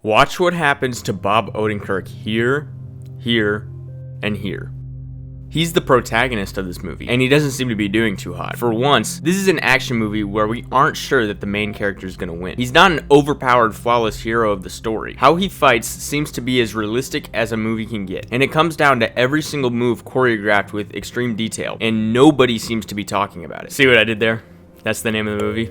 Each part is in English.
Watch what happens to Bob Odenkirk here, here, and here. He's the protagonist of this movie, and he doesn't seem to be doing too hot. For once, this is an action movie where we aren't sure that the main character is going to win. He's not an overpowered, flawless hero of the story. How he fights seems to be as realistic as a movie can get, and it comes down to every single move choreographed with extreme detail, and nobody seems to be talking about it. See what I did there? That's the name of the movie.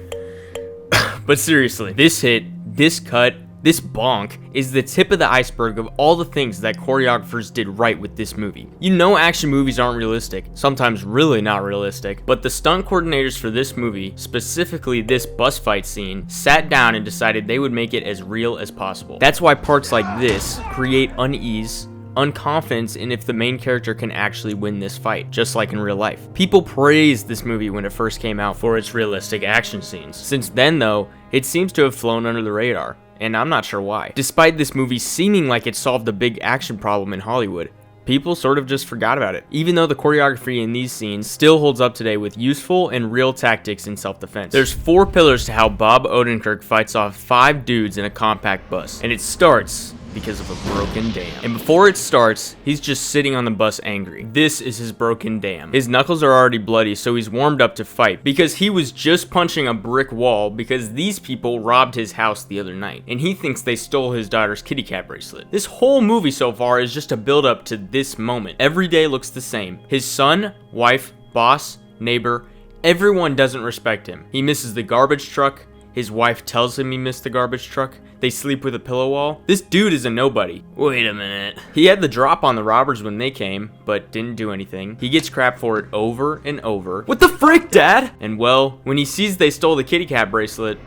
But seriously, this hit, this cut, this bonk is the tip of the iceberg of all the things that choreographers did right with this movie. You know action movies aren't realistic, sometimes really not realistic, but the stunt coordinators for this movie, specifically this bus fight scene, sat down and decided they would make it as real as possible. That's why parts like this create unease, unconfidence in if the main character can actually win this fight, just like in real life. People praised this movie when it first came out for its realistic action scenes. Since then though, it seems to have flown under the radar, and I'm not sure why. Despite this movie seeming like it solved a big action problem in Hollywood, people sort of just forgot about it, even though the choreography in these scenes still holds up today with useful and real tactics in self-defense. There's 4 pillars to how Bob Odenkirk fights off 5 dudes in a compact bus, and it starts because of a broken dam. And before it starts, he's just sitting on the bus angry. This is his broken dam. His knuckles are already bloody, so he's warmed up to fight because he was just punching a brick wall because these people robbed his house the other night, and he thinks they stole his daughter's kitty cat bracelet. This whole movie so far is just a build up to this moment. Every day looks the same. His son, wife, boss, neighbor, everyone doesn't respect him. He misses the garbage truck. His wife tells him he missed the garbage truck. They sleep with a pillow wall. This dude is a nobody. Wait a minute. He had the drop on the robbers when they came, but didn't do anything. He gets crap for it over and over. What the frick, Dad? And well, when he sees they stole the kitty cat bracelet,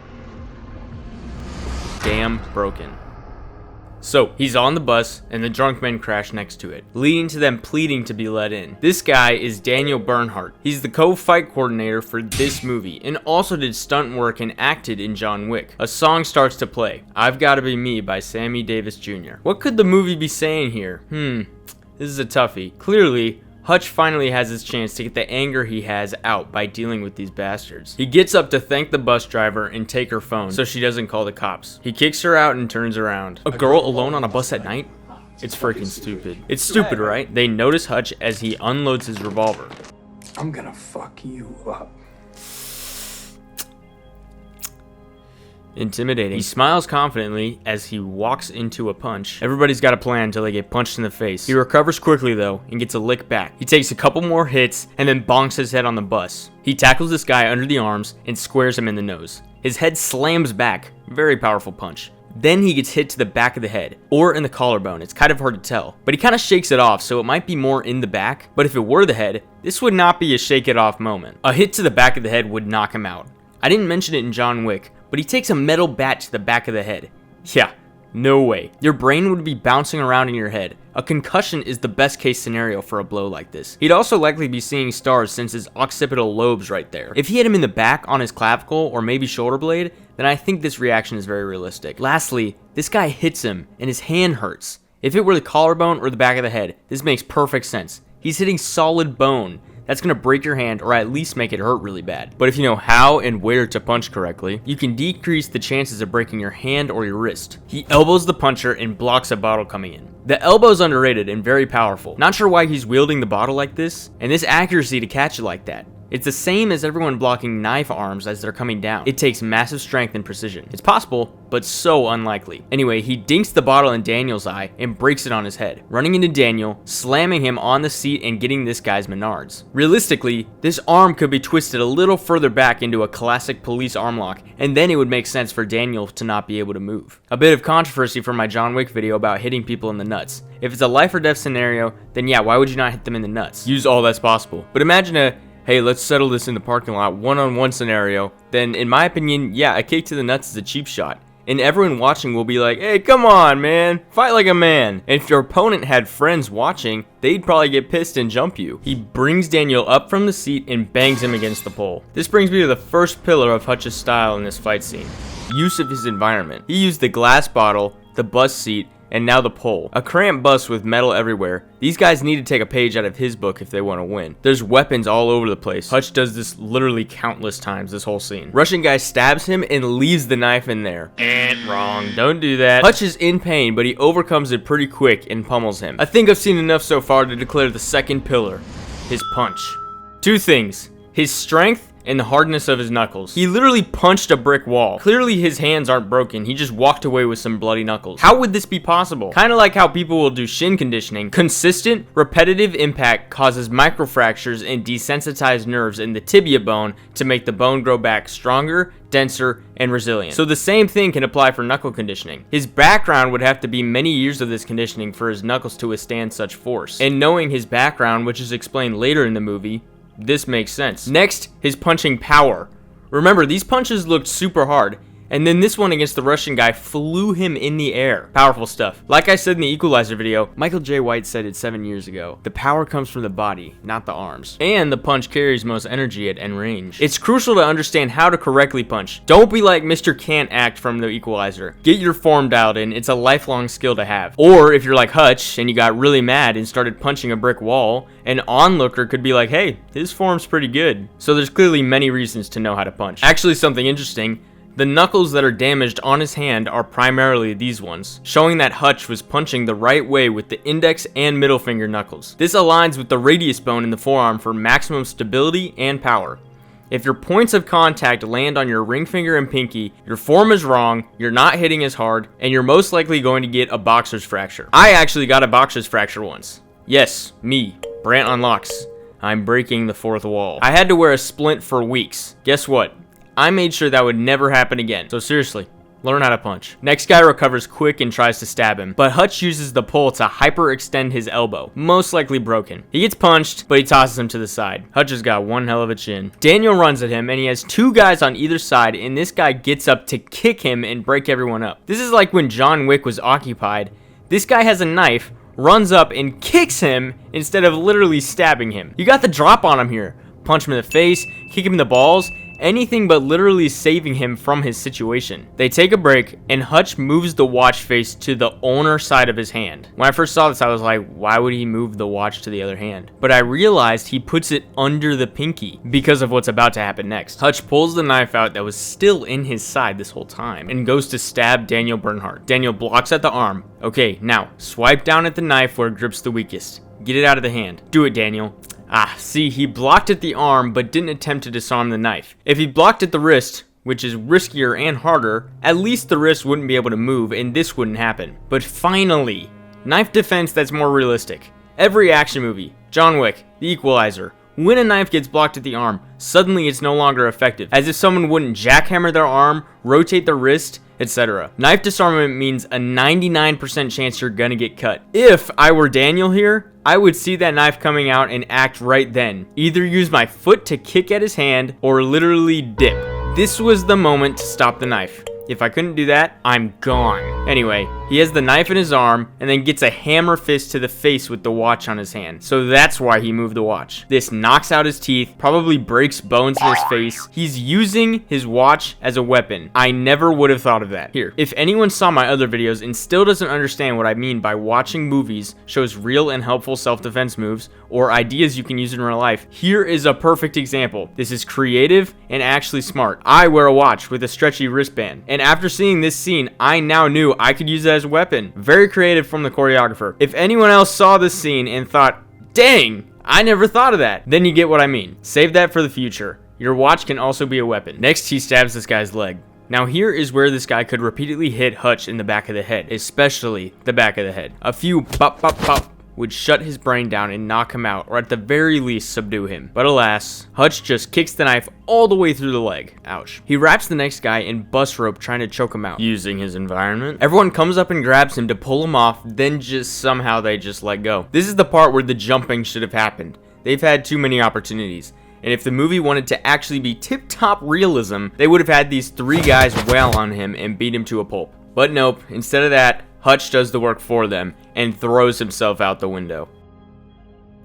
damn broken. So, he's on the bus, and the drunk men crash next to it, leading to them pleading to be let in. This guy is Daniel Bernhardt. He's the co-fight coordinator for this movie, and also did stunt work and acted in John Wick. A song starts to play, I've Gotta Be Me by Sammy Davis Jr. What could the movie be saying here? This is a toughie. Clearly, Hutch finally has his chance to get the anger he has out by dealing with these bastards. He gets up to thank the bus driver and take her phone so she doesn't call the cops. He kicks her out and turns around. A girl alone on a bus at night? It's freaking stupid. It's stupid, right? They notice Hutch as he unloads his revolver. I'm gonna fuck you up. Intimidating. He smiles confidently as he walks into a punch. Everybody's got a plan until they get punched in the face. He recovers quickly though and gets a lick back. He takes a couple more hits and then bonks his head on the bus. He tackles this guy under the arms and squares him in the nose. His head slams back. Very powerful punch. Then he gets hit to the back of the head, or in the collarbone. It's kind of hard to tell, but he kind of shakes it off, so it might be more in the back. But if it were the head, this would not be a shake it off moment. A hit to the back of the head would knock him out. I didn't mention it in John Wick, but he takes a metal bat to the back of the head. Yeah, no way. Your brain would be bouncing around in your head. A concussion is the best case scenario for a blow like this. He'd also likely be seeing stars since his occipital lobe's right there. If he hit him in the back on his clavicle or maybe shoulder blade, then I think this reaction is very realistic. Lastly, this guy hits him and his hand hurts. If it were the collarbone or the back of the head, this makes perfect sense. He's hitting solid bone. That's gonna break your hand or at least make it hurt really bad. But if you know how and where to punch correctly, you can decrease the chances of breaking your hand or your wrist. He elbows the puncher and blocks a bottle coming in. The elbow's underrated and very powerful. Not sure why he's wielding the bottle like this, and this accuracy to catch it like that. It's the same as everyone blocking knife arms as they're coming down. It takes massive strength and precision. It's possible, but so unlikely. Anyway, he dinks the bottle in Daniel's eye and breaks it on his head, running into Daniel, slamming him on the seat and getting this guy's menards. Realistically, this arm could be twisted a little further back into a classic police arm lock, and then it would make sense for Daniel to not be able to move. A bit of controversy from my John Wick video about hitting people in the nuts. If it's a life or death scenario, then yeah, why would you not hit them in the nuts? Use all that's possible. But imagine a hey, let's settle this in the parking lot one-on-one scenario, then in my opinion, yeah, a kick to the nuts is a cheap shot. And everyone watching will be like, hey, come on, man, fight like a man. And if your opponent had friends watching, they'd probably get pissed and jump you. He brings Daniel up from the seat and bangs him against the pole. This brings me to the first pillar of Hutch's style in this fight scene. Use of his environment. He used the glass bottle, the bus seat, and now the pole. A cramped bus with metal everywhere. These guys need to take a page out of his book if they want to win. There's weapons all over the place. Hutch does this literally countless times this whole scene. Russian guy stabs him and leaves the knife in there. Wrong. Don't do that. Hutch is in pain, but he overcomes it pretty quick and pummels him. I think I've seen enough so far to declare the second pillar. His punch. Two things. His strength and the hardness of his knuckles. He literally punched a brick wall. Clearly his hands aren't broken. He just walked away with some bloody knuckles. How would this be possible? Kind of like how people will do shin conditioning. Consistent, repetitive impact causes microfractures and desensitized nerves in the tibia bone to make the bone grow back stronger, denser, and resilient. So the same thing can apply for knuckle conditioning. His background would have to be many years of this conditioning for his knuckles to withstand such force. And knowing his background, which is explained later in the movie, this makes sense. Next, his punching power. Remember, these punches looked super hard, and then this one against the Russian guy flew him in the air. Powerful stuff. Like I said in the Equalizer video, Michael J. White said it 7 years ago. The power comes from the body, not the arms. And the punch carries most energy at end range. It's crucial to understand how to correctly punch. Don't be like Mr. Can't Act from the Equalizer. Get your form dialed in. It's a lifelong skill to have. Or if you're like Hutch and you got really mad and started punching a brick wall, an onlooker could be like, hey, his form's pretty good. So there's clearly many reasons to know how to punch. Actually, something interesting. The knuckles that are damaged on his hand are primarily these ones, showing that Hutch was punching the right way with the index and middle finger knuckles. This aligns with the radius bone in the forearm for maximum stability and power. If your points of contact land on your ring finger and pinky, your form is wrong, you're not hitting as hard, and you're most likely going to get a boxer's fracture. I actually got a boxer's fracture once. Yes, me, Brant Unlocks. I'm breaking the fourth wall. I had to wear a splint for weeks. Guess what? I made sure that would never happen again. So seriously, learn how to punch. Next guy recovers quick and tries to stab him, but Hutch uses the pole to hyperextend his elbow, most likely broken. He gets punched, but he tosses him to the side. Hutch has got one hell of a chin. Daniel runs at him, and he has two guys on either side, and this guy gets up to kick him and break everyone up. This is like when John Wick was occupied. This guy has a knife, runs up and kicks him instead of literally stabbing him. You got the drop on him here. Punch him in the face, kick him in the balls, anything but literally saving him from his situation. They take a break, and Hutch moves the watch face to the owner side of his hand. When I first saw this, I was like, why would he move the watch to the other hand? But I realized he puts it under the pinky because of what's about to happen next. Hutch pulls the knife out that was still in his side this whole time and goes to stab Daniel Bernhardt. Daniel blocks at the arm. Okay, now swipe down at the knife where it grips the weakest. Get it out of the hand. Do it, Daniel. See, he blocked at the arm, but didn't attempt to disarm the knife. If he blocked at the wrist, which is riskier and harder, at least the wrist wouldn't be able to move, and this wouldn't happen. But finally, knife defense that's more realistic. Every action movie, John Wick, The Equalizer, when a knife gets blocked at the arm, suddenly it's no longer effective, as if someone wouldn't jackhammer their arm, rotate their wrist, etc. Knife disarmament means a 99% chance you're gonna get cut. If I were Daniel here, I would see that knife coming out and act right then. Either use my foot to kick at his hand or literally dip. This was the moment to stop the knife. If I couldn't do that, I'm gone. Anyway, he has the knife in his arm and then gets a hammer fist to the face with the watch on his hand. So that's why he moved the watch. This knocks out his teeth, probably breaks bones in his face. He's using his watch as a weapon. I never would have thought of that. Here, if anyone saw my other videos and still doesn't understand what I mean by watching movies shows real and helpful self-defense moves or ideas you can use in real life, here is a perfect example. This is creative and actually smart. I wear a watch with a stretchy wristband, and after seeing this scene, I now knew I could use it as a weapon. Very creative from the choreographer. If anyone else saw this scene and thought, dang, I never thought of that, then you get what I mean. Save that for the future. Your watch can also be a weapon. Next, he stabs this guy's leg. Now here is where this guy could repeatedly hit Hutch in the back of the head, especially the back of the head. A few pop pop pop would shut his brain down and knock him out, or at the very least subdue him. But alas, Hutch just kicks the knife all the way through the leg. Ouch. He wraps the next guy in bus rope trying to choke him out. Using his environment. Everyone comes up and grabs him to pull him off, then somehow they just let go. This is the part where the jumping should have happened. They've had too many opportunities. And if the movie wanted to actually be tip-top realism, they would have had these three guys wail on him and beat him to a pulp. But nope, instead of that, Hutch does the work for them and throws himself out the window.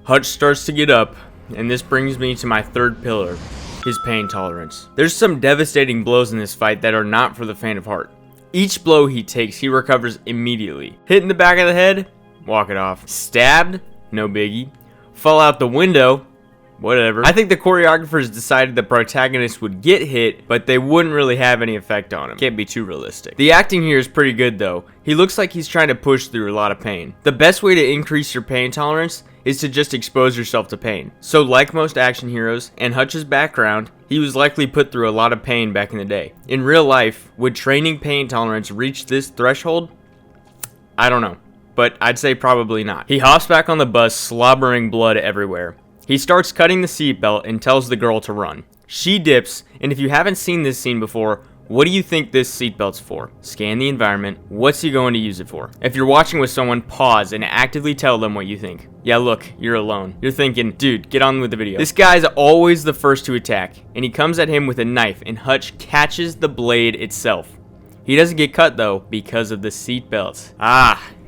Hutch starts to get up, and this brings me to my third pillar, his pain tolerance. There's some devastating blows in this fight that are not for the faint of heart. Each blow he takes, he recovers immediately. Hit in the back of the head, walk it off. Stabbed, no biggie. Fall out the window, whatever. I think the choreographers decided the protagonist would get hit, but they wouldn't really have any effect on him. Can't be too realistic. The acting here is pretty good though. He looks like he's trying to push through a lot of pain. The best way to increase your pain tolerance is to just expose yourself to pain. So like most action heroes and Hutch's background, he was likely put through a lot of pain back in the day. In real life, would training pain tolerance reach this threshold? I don't know, but I'd say probably not. He hops back on the bus, slobbering blood everywhere. He starts cutting the seatbelt and tells the girl to run. She dips, and if you haven't seen this scene before, what do you think this seatbelt's for? Scan the environment. What's he going to use it for? If you're watching with someone, pause and actively tell them what you think. Yeah, look, you're alone. You're thinking, dude, get on with the video. This guy's always the first to attack, and he comes at him with a knife, and Hutch catches the blade itself. He doesn't get cut, though, because of the seatbelt.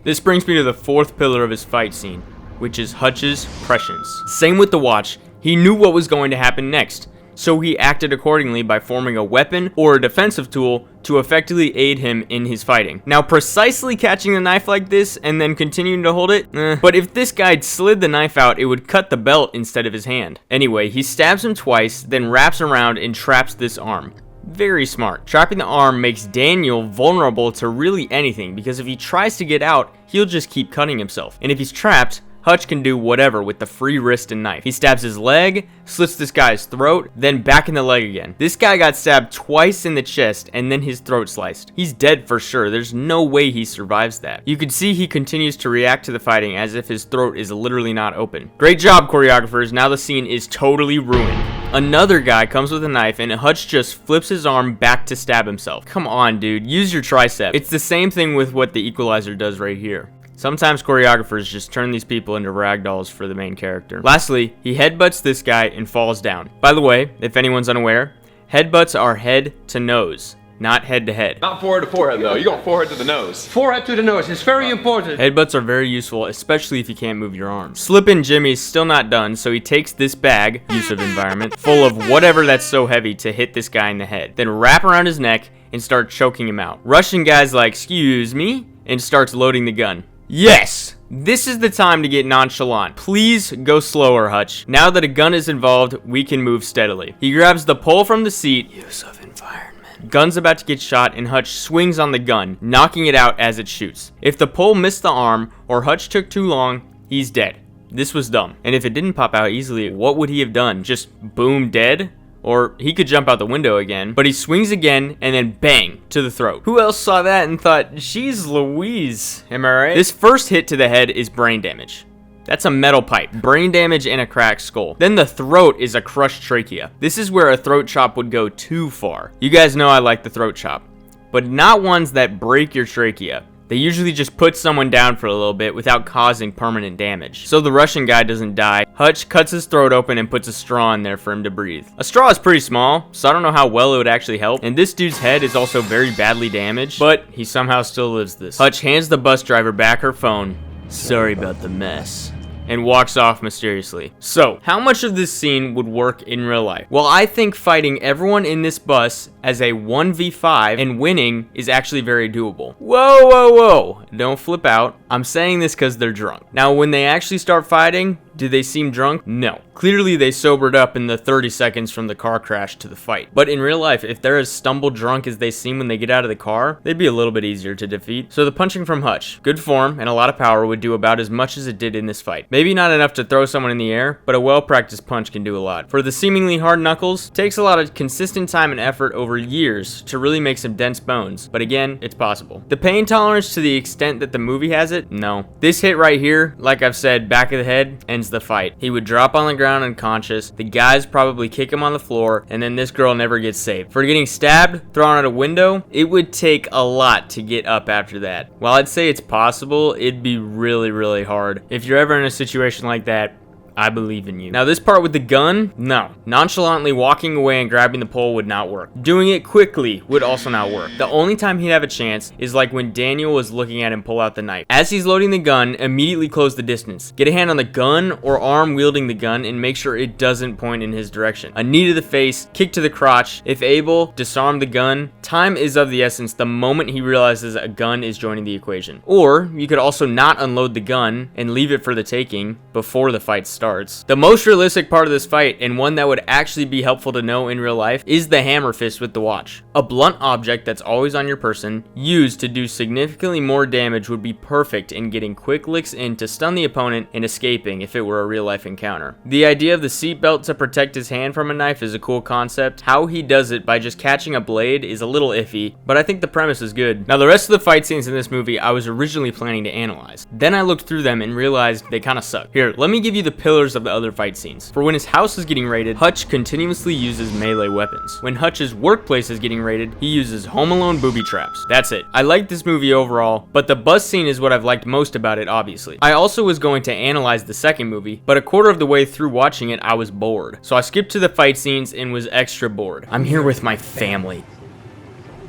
This brings me to the fourth pillar of his fight scene, which is Hutch's prescience. Same with the watch. He knew what was going to happen next, so he acted accordingly by forming a weapon or a defensive tool to effectively aid him in his fighting. Now, precisely catching the knife like this and then continuing to hold it, but if this guy slid the knife out, it would cut the belt instead of his hand. Anyway, he stabs him twice, then wraps around and traps this arm. Very smart. Trapping the arm makes Daniel vulnerable to really anything, because if he tries to get out, he'll just keep cutting himself. And if he's trapped, Hutch can do whatever with the free wrist and knife. He stabs his leg, slits this guy's throat, then back in the leg again. This guy got stabbed twice in the chest and then his throat sliced. He's dead for sure. There's no way he survives that. You can see he continues to react to the fighting as if his throat is literally not open. Great job, choreographers. Now the scene is totally ruined. Another guy comes with a knife and Hutch just flips his arm back to stab himself. Come on, dude. Use your tricep. It's the same thing with what the Equalizer does right here. Sometimes choreographers just turn these people into ragdolls for the main character. Lastly, he headbutts this guy and falls down. By the way, if anyone's unaware, headbutts are head to nose, not head to head. Not forehead to forehead though, you're going forehead to the nose. Forehead to the nose, it's very important. Headbutts are very useful, especially if you can't move your arms. Slippin' Jimmy's still not done, so he takes this bag, use of environment, full of whatever that's so heavy to hit this guy in the head. Then wrap around his neck and start choking him out. Russian guy's like, excuse me, and starts loading the gun. Yes! This is the time to get nonchalant. Please go slower, Hutch. Now that a gun is involved, we can move steadily. He grabs the pole from the seat. Use of environment. Gun's about to get shot and Hutch swings on the gun, knocking it out as it shoots. If the pole missed the arm or Hutch took too long, he's dead. This was dumb. And if it didn't pop out easily, what would he have done? Just boom, dead? Or he could jump out the window again, but he swings again and then bang to the throat. Who else saw that and thought, geez Louise, am I right? This first hit to the head is brain damage. That's a metal pipe, brain damage and a cracked skull. Then the throat is a crushed trachea. This is where a throat chop would go too far. You guys know I like the throat chop, but not ones that break your trachea. They usually just put someone down for a little bit without causing permanent damage. So the Russian guy doesn't die. Hutch cuts his throat open and puts a straw in there for him to breathe. A straw is pretty small, so I don't know how well it would actually help. And this dude's head is also very badly damaged, but he somehow still lives this. Hutch hands the bus driver back her phone. Sorry about the mess. And walks off mysteriously. So, how much of this scene would work in real life? Well, I think fighting everyone in this bus as a 1v5 and winning is actually very doable. Whoa, whoa, whoa. Don't flip out. I'm saying this because they're drunk. Now, when they actually start fighting, do they seem drunk? No. Clearly, they sobered up in the 30 seconds from the car crash to the fight. But in real life, if they're as stumble drunk as they seem when they get out of the car, they'd be a little bit easier to defeat. So the punching from Hutch, good form and a lot of power, would do about as much as it did in this fight. Maybe not enough to throw someone in the air, but a well-practiced punch can do a lot. For the seemingly hard knuckles, takes a lot of consistent time and effort over years to really make some dense bones. But again, it's possible. The pain tolerance to the extent that the movie has it, no. This hit right here, like I've said, back of the head, ends the fight. He would drop on the ground unconscious, the guys probably kick him on the floor, and then this girl never gets saved. For getting stabbed, thrown out a window, it would take a lot to get up after that. While I'd say it's possible, it'd be really, really hard. If you're ever in a situation like that, I believe in you. Now this part with the gun, no. Nonchalantly walking away and grabbing the pole would not work. Doing it quickly would also not work. The only time he'd have a chance is like when Daniel was looking at him pull out the knife. As he's loading the gun, immediately close the distance. Get a hand on the gun or arm wielding the gun and make sure it doesn't point in his direction. A knee to the face, kick to the crotch. If able, disarm the gun. Time is of the essence the moment he realizes a gun is joining the equation. Or you could also not unload the gun and leave it for the taking before the fight starts. The most realistic part of this fight, and one that would actually be helpful to know in real life, is the hammer fist with the watch. A blunt object that's always on your person, used to do significantly more damage, would be perfect in getting quick licks in to stun the opponent and escaping if it were a real life encounter. The idea of the seatbelt to protect his hand from a knife is a cool concept. How he does it by just catching a blade is a little iffy, but I think the premise is good. Now the rest of the fight scenes in this movie I was originally planning to analyze. Then I looked through them and realized they kinda suck. Here, let me give you the pillars of the other fight scenes. For when his house is getting raided, Hutch continuously uses melee weapons. When Hutch's workplace is getting raided, he uses Home Alone booby traps. That's it. I like this movie overall, but the bus scene is what I've liked most about it, obviously. I also was going to analyze the second movie, but a quarter of the way through watching it, I was bored. So I skipped to the fight scenes and was extra bored. I'm here with my family,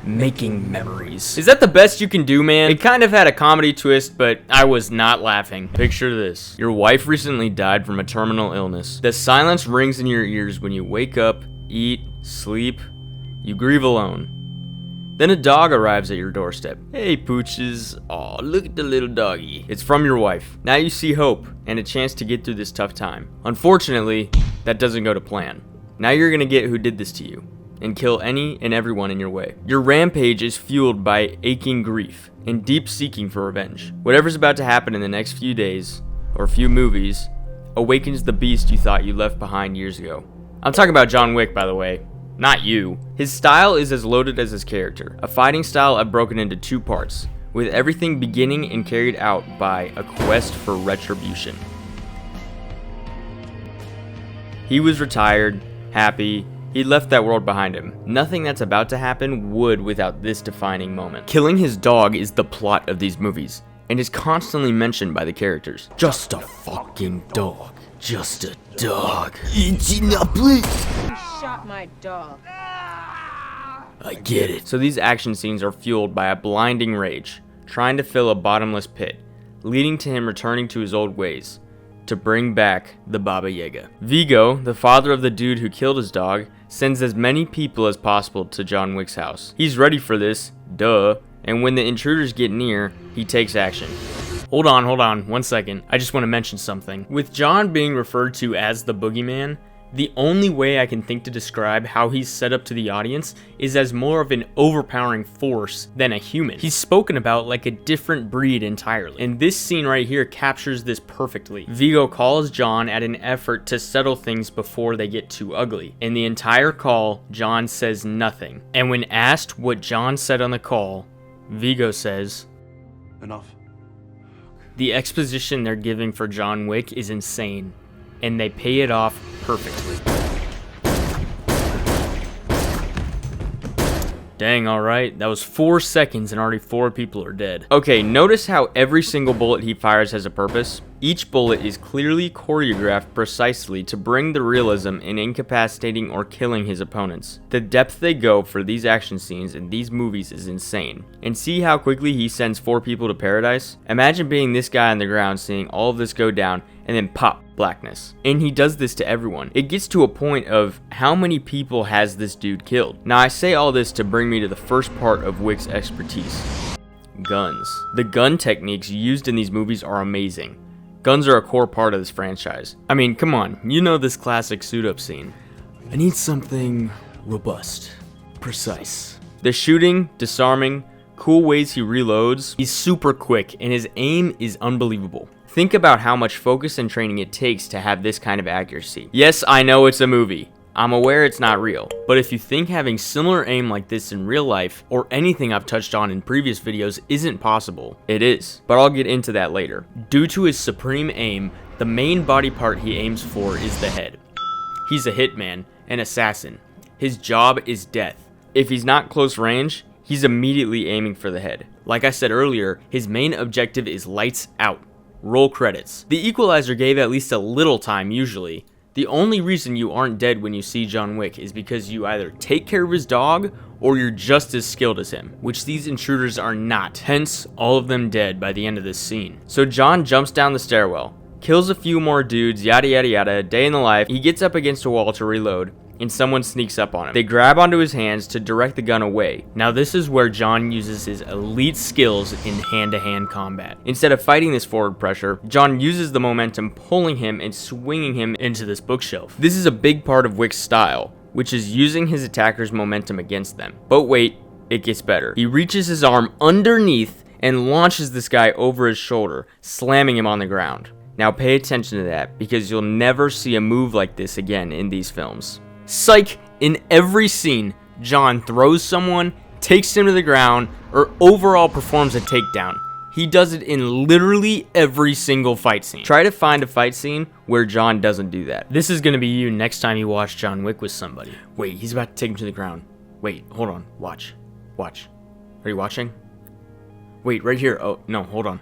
making memories. Is that the best you can do, man? It kind of had a comedy twist, but I was not laughing. Picture this. Your wife recently died from a terminal illness. The silence rings in your ears when you wake up, eat, sleep. You grieve alone. Then a dog arrives at your doorstep. Hey, pooches. Aw, look at the little doggy. It's from your wife. Now you see hope and a chance to get through this tough time. Unfortunately, that doesn't go to plan. Now you're gonna get who did this to you and kill any and everyone in your way. Your rampage is fueled by aching grief and deep seeking for revenge. Whatever's about to happen in the next few days, or few movies, awakens the beast you thought you left behind years ago. I'm talking about John Wick, by the way. Not you. His style is as loaded as his character. A fighting style I've broken into two parts, with everything beginning and carried out by a quest for retribution. He was retired, happy. He'd left that world behind him. Nothing that's about to happen would without this defining moment. Killing his dog is the plot of these movies, and is constantly mentioned by the characters. Just a fucking dog. Just a dog. Shot my dog. I get it. So these action scenes are fueled by a blinding rage, trying to fill a bottomless pit, leading to him returning to his old ways, to bring back the Baba Yaga. Vigo, the father of the dude who killed his dog, sends as many people as possible to John Wick's house. He's ready for this, duh, and when the intruders get near, he takes action. Hold on, 1 second. I just want to mention something. With John being referred to as the boogeyman, the only way I can think to describe how he's set up to the audience is as more of an overpowering force than a human. He's spoken about like a different breed entirely, and this scene right here captures this perfectly. Vigo calls John at an effort to settle things before they get too ugly. In the entire call, John says nothing, and when asked what John said on the call, Vigo says, Enough. The exposition they're giving for John Wick is insane, and they pay it off perfectly. Dang, alright, that was 4 seconds and already 4 people are dead. Okay, notice how every single bullet he fires has a purpose? Each bullet is clearly choreographed precisely to bring the realism in incapacitating or killing his opponents. The depth they go for these action scenes in these movies is insane. And see how quickly he sends 4 people to paradise? Imagine being this guy on the ground seeing all of this go down and then pop, blackness. And he does this to everyone. It gets to a point of how many people has this dude killed? Now I say all this to bring me to the first part of Wick's expertise. Guns. The gun techniques used in these movies are amazing. Guns are a core part of this franchise. I mean, come on, you know this classic suit-up scene. I need something robust, precise. The shooting, disarming, cool ways he reloads. He's super quick and his aim is unbelievable. Think about how much focus and training it takes to have this kind of accuracy. Yes, I know it's a movie. I'm aware it's not real, but if you think having similar aim like this in real life, or anything I've touched on in previous videos, isn't possible, it is. But I'll get into that later. Due to his supreme aim, the main body part he aims for is the head. He's a hitman, an assassin. His job is death. If he's not close range, he's immediately aiming for the head. Like I said earlier, his main objective is lights out. roll credits. The Equalizer gave at least a little time usually. The only reason you aren't dead when you see John Wick is because you either take care of his dog or you're just as skilled as him, which these intruders are not, hence all of them dead by the end of this scene. So John jumps down the stairwell, kills a few more dudes, yada yada yada, day in the life. He gets up against a wall to reload, and someone sneaks up on him. They grab onto his hands to direct the gun away. Now this is where John uses his elite skills in hand-to-hand combat. Instead of fighting this forward pressure, John uses the momentum, pulling him and swinging him into this bookshelf. This is a big part of Wick's style, which is using his attacker's momentum against them. But wait, it gets better. He reaches his arm underneath and launches this guy over his shoulder, slamming him on the ground. Now pay attention to that, because you'll never see a move like this again in these films. Psych! In every scene, John throws someone, takes him to the ground, or overall performs a takedown. He does it in literally every single fight scene. Try to find a fight scene where John doesn't do that. This is gonna be you next time you watch John Wick with somebody. Wait, he's about to take him to the ground. Wait, hold on. Watch. Watch. Are you watching? Wait, right here. Oh, no, hold on.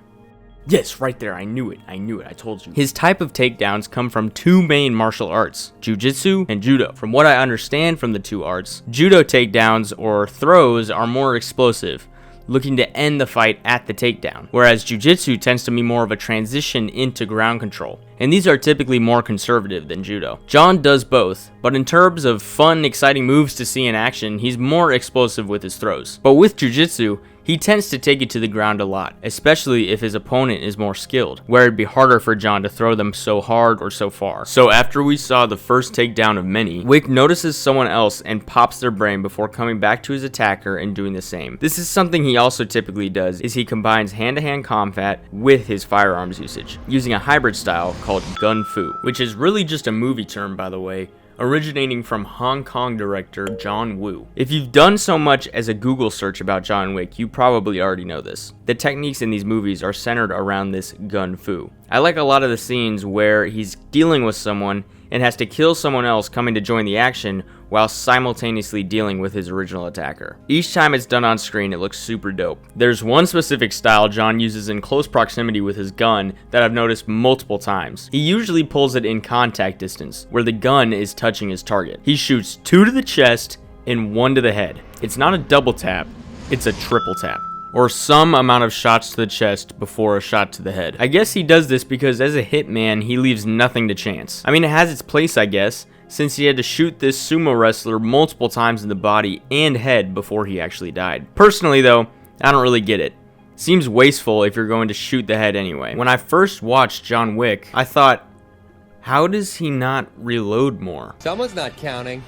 Yes, right there. I knew it. I told you. His type of takedowns come from two main martial arts, jiu-jitsu and judo. From what I understand from the two arts, judo takedowns or throws are more explosive, looking to end the fight at the takedown, whereas jiu-jitsu tends to be more of a transition into ground control, and these are typically more conservative than judo. John does both, but in terms of fun, exciting moves to see in action, he's more explosive with his throws. But with jiu-jitsu, he tends to take it to the ground a lot, especially if his opponent is more skilled, where it'd be harder for John to throw them so hard or so far. So after we saw the first takedown of many, Wick notices someone else and pops their brain before coming back to his attacker and doing the same. This is something he also typically does, is he combines hand-to-hand combat with his firearms usage, using a hybrid style called gun fu, which is really just a movie term, by the way, originating from Hong Kong director John Woo. If you've done so much as a Google search about John Wick, you probably already know this. The techniques in these movies are centered around this gun fu. I like a lot of the scenes where he's dealing with someone and has to kill someone else coming to join the action while simultaneously dealing with his original attacker. Each time it's done on screen, it looks super dope. There's one specific style John uses in close proximity with his gun that I've noticed multiple times. He usually pulls it in contact distance, where the gun is touching his target. He shoots 2 to the chest and 1 to the head. It's not a double tap, it's a triple tap, or some amount of shots to the chest before a shot to the head. I guess he does this because as a hitman, he leaves nothing to chance. I mean, it has its place, I guess, since he had to shoot this sumo wrestler multiple times in the body and head before he actually died. Personally though, I don't really get it. Seems wasteful if you're going to shoot the head anyway. When I first watched John Wick, I thought, how does he not reload more? Someone's not counting.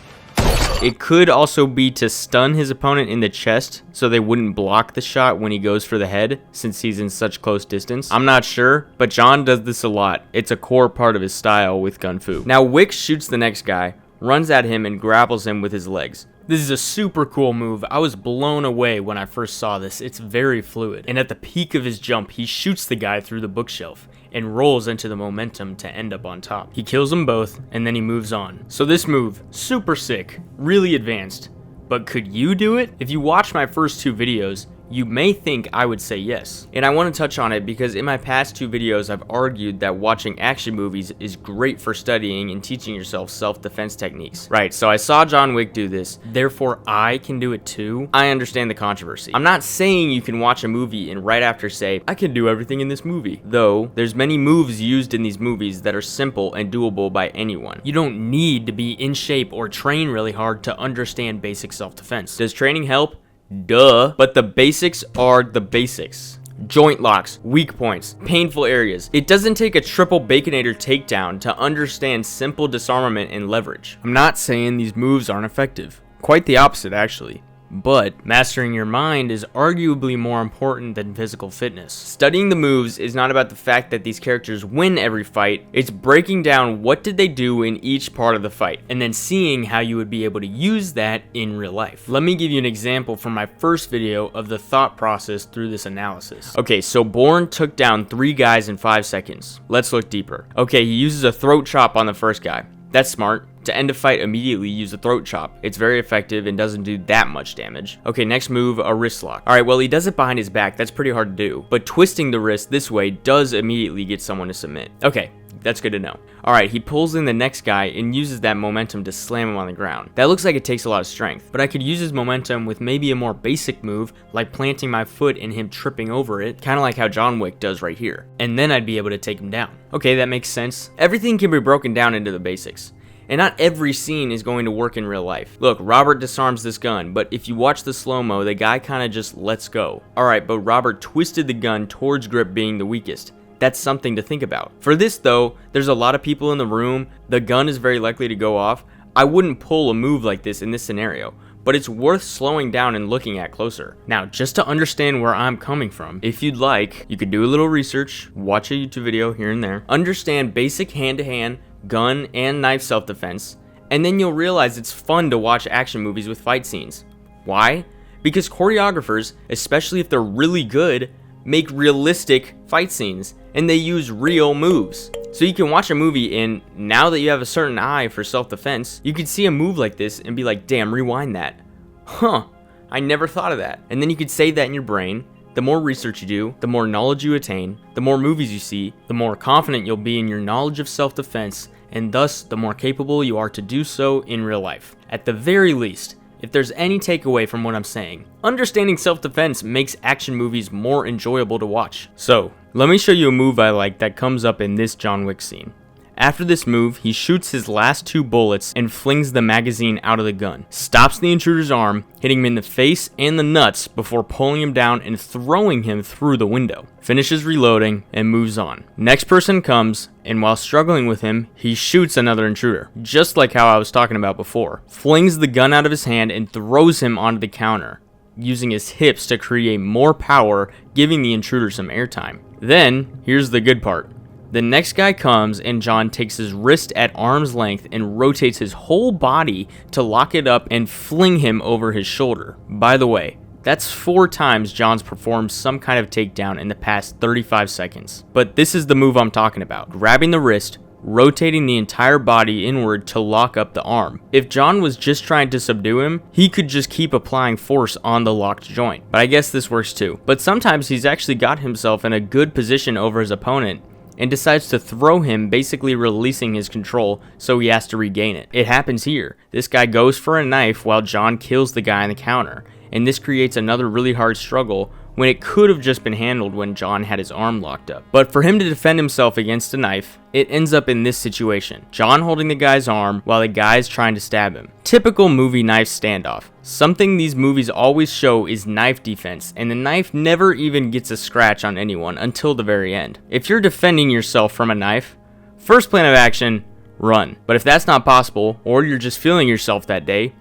It could also be to stun his opponent in the chest so they wouldn't block the shot when he goes for the head, since he's in such close distance. I'm not sure, but John does this a lot. It's a core part of his style with Gun Fu. Now Wick shoots the next guy, runs at him and grapples him with his legs. This is a super cool move. I was blown away when I first saw this. It's very fluid. And at the peak of his jump, he shoots the guy through the bookshelf and rolls into the momentum to end up on top. He kills them both and then he moves on. So this move, super sick, really advanced. But could you do it? If you watch my first 2 videos, you may think I would say yes. And I want to touch on it because in my past 2 videos I've argued that watching action movies is great for studying and teaching yourself self-defense techniques. Right, so I saw John Wick do this, therefore I can do it too. I understand the controversy. I'm not saying you can watch a movie and right after say, I can do everything in this movie. Though, there's many moves used in these movies that are simple and doable by anyone. You don't need to be in shape or train really hard to understand basic self-defense. Does training help? Duh, but the basics are the basics. Joint locks, weak points, painful areas. It doesn't take a triple Baconator takedown to understand simple disarmament and leverage. I'm not saying these moves aren't effective. Quite the opposite, actually. But mastering your mind is arguably more important than physical fitness. Studying the moves is not about the fact that these characters win every fight, it's breaking down what did they do in each part of the fight, and then seeing how you would be able to use that in real life. Let me give you an example from my first video of the thought process through this analysis. Okay, so Bourne took down 3 guys in 5 seconds. Let's look deeper. Okay, he uses a throat chop on the first guy. That's smart. To end a fight immediately, use a throat chop. It's very effective and doesn't do that much damage. Okay, next move, a wrist lock. Alright, well, he does it behind his back. That's pretty hard to do. But twisting the wrist this way does immediately get someone to submit. Okay, that's good to know. Alright, he pulls in the next guy and uses that momentum to slam him on the ground. That looks like it takes a lot of strength, but I could use his momentum with maybe a more basic move, like planting my foot and him tripping over it, kind of like how John Wick does right here. And then I'd be able to take him down. Okay, that makes sense. Everything can be broken down into the basics. And not every scene is going to work in real life. Look, Robert disarms this gun, but if you watch the slow-mo, the guy kind of just lets go. Alright, but Robert twisted the gun towards Grip being the weakest. That's something to think about. For this though, there's a lot of people in the room, the gun is very likely to go off. I wouldn't pull a move like this in this scenario, but it's worth slowing down and looking at closer. Now, just to understand where I'm coming from, if you'd like, you could do a little research, watch a YouTube video here and there, understand basic hand-to-hand, gun and knife self-defense, and then you'll realize it's fun to watch action movies with fight scenes. Why? Because choreographers, especially if they're really good, make realistic fight scenes, and they use real moves. So you can watch a movie and now that you have a certain eye for self-defense, you can see a move like this and be like, damn, rewind that. Huh, I never thought of that. And then you could save that in your brain. The more research you do, the more knowledge you attain, the more movies you see, the more confident you'll be in your knowledge of self-defense, and thus the more capable you are to do so in real life. At the very least, if there's any takeaway from what I'm saying, understanding self-defense makes action movies more enjoyable to watch. So, let me show you a move I like that comes up in this John Wick scene. After this move, he shoots his last 2 bullets and flings the magazine out of the gun. Stops the intruder's arm, hitting him in the face and the nuts before pulling him down and throwing him through the window. Finishes reloading and moves on. Next person comes, and while struggling with him, he shoots another intruder, just like how I was talking about before. Flings the gun out of his hand and throws him onto the counter, using his hips to create more power, giving the intruder some airtime. Then, here's the good part. The next guy comes and John takes his wrist at arm's length and rotates his whole body to lock it up and fling him over his shoulder. By the way, that's 4 times John's performed some kind of takedown in the past 35 seconds. But this is the move I'm talking about. Grabbing the wrist, rotating the entire body inward to lock up the arm. If John was just trying to subdue him, he could just keep applying force on the locked joint. But I guess this works too. But sometimes he's actually got himself in a good position over his opponent and decides to throw him, basically releasing his control, so he has to regain it. It happens here. This guy goes for a knife while John kills the guy on the counter, and this creates another really hard struggle when it could have just been handled when John had his arm locked up. But for him to defend himself against a knife, it ends up in this situation. John holding the guy's arm while the guy's trying to stab him. Typical movie knife standoff. Something these movies always show is knife defense, and the knife never even gets a scratch on anyone until the very end. If you're defending yourself from a knife, first plan of action, run. But if that's not possible, or you're just feeling yourself that day,